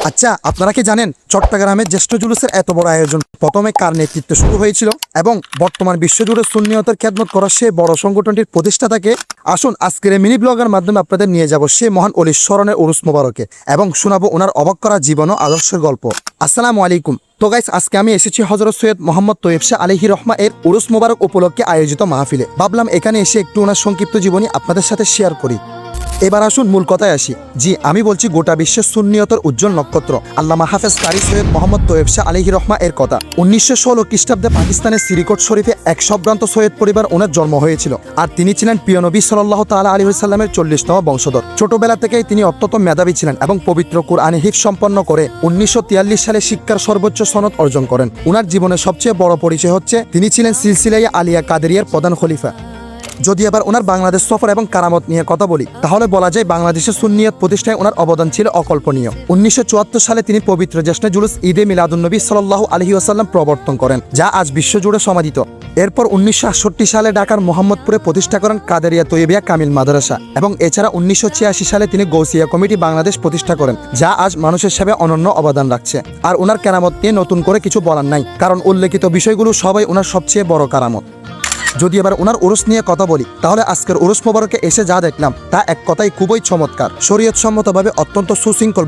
আচ্ছা, আপনারা কি জানেন চট্টগ্রামের জ্যেষ্ঠ জুলুসের এত বড় আয়োজন প্রথমে কার নেতৃত্বে শুরু হয়েছিল এবং বর্তমান বিশ্বজুড়ে সুন্নিয়তের খেদমত করা সেই বড় সংগঠনটির প্রতিষ্ঠাতাকে? আসুন আজকের এই মিনি ব্লগের মাধ্যমে আপনাদের নিয়ে যাব সেই মহান অলির স্মরণের উরুস মোবারকে এবং শোনাবো ওনার অবাক করা জীবন ও আদর্শের গল্প। আসসালামু আলাইকুম। তো গাইস, আজকে আমি এসেছি হযরত সৈয়দ মোহাম্মদ তৈয়ব শাহ আলাইহি রহমা এর উরুস মোবারক উপলক্ষে আয়োজিত মাহফিলে। ভাবলাম এখানে এসে একটু ওনার সংক্ষিপ্ত জীবনী আপনাদের সাথে শেয়ার করি। এবার আসুন মূল কথায় আসি। জি, আমি বলছি গোটা বিশ্বের সুন্নিয়তের উজ্জ্বল নক্ষত্র আল্লামা হাফেজ কারি সৈয়দ মোহাম্মদ তৈয়ব শাহ আলাইহি রহমা এর কথা। 1916 খ্রিস্টাব্দে পাকিস্তানের সিরিকট শরীফে এক সম্ভ্রান্ত সৈয়দ পরিবার ওনার জন্ম হয়েছিল। আর তিনি ছিলেন প্রিয় নবী সাল্লাল্লাহু তাআলা আলাইহি ওয়াসাল্লামের 40তম বংশধর। ছোটবেলা থেকেই তিনি অত্যন্ত মেধাবী ছিলেন এবং পবিত্র কুরআনে হিফজ সম্পন্ন করে 1943 সালে শিক্ষার সর্বোচ্চ সনদ অর্জন করেন। ওনার জীবনের সবচেয়ে বড় পরিচয় হচ্ছে তিনি ছিলেন সিলসিলায়ে আলিয়া কাদেরিয়ার প্রধান খলিফা। যদি এবার ওনার বাংলাদেশ সফর এবং কারামত নিয়ে কথা বলি, তাহলে বলা যায় বাংলাদেশের সুন্নিয়ত প্রতিষ্ঠায় ওনার অবদান ছিল অকল্পনীয়। 1974 সালে তিনি পবিত্র জ্যেষ্ঠ জুলুস ঈদে মিলাদুন্নবী সাল্লাল্লাহু আলাইহি ওয়াসাল্লাম প্রবর্তন করেন, যা আজ বিশ্বজুড়ে সমাদিত। এরপর 1968 সালে ঢাকার মোহাম্মদপুরে প্রতিষ্ঠা করেন কাদেরিয়া তৈয়বিয়া কামিল মাদ্রাসা এবং এছাড়া 1986 সালে তিনি গৌসিয়া কমিটি বাংলাদেশ প্রতিষ্ঠা করেন, যা আজ মানুষের সেবায় অনন্য অবদান রাখছে। আর ওনার কেরামত নিয়ে নতুন করে কিছু বলার নাই, কারণ উল্লেখিত বিষয়গুলো সবাই ওনার সবচেয়ে বড় কারামত। যদি এবার ওনার উরুস নিয়ে কথা বলি, তাহলে আজকের উরুস মোবারকে এসে যা দেখলাম তা এক কথায় খুবই চমৎকার। শরীয়ত সম্মতভাবে অত্যন্ত সুশৃঙ্খল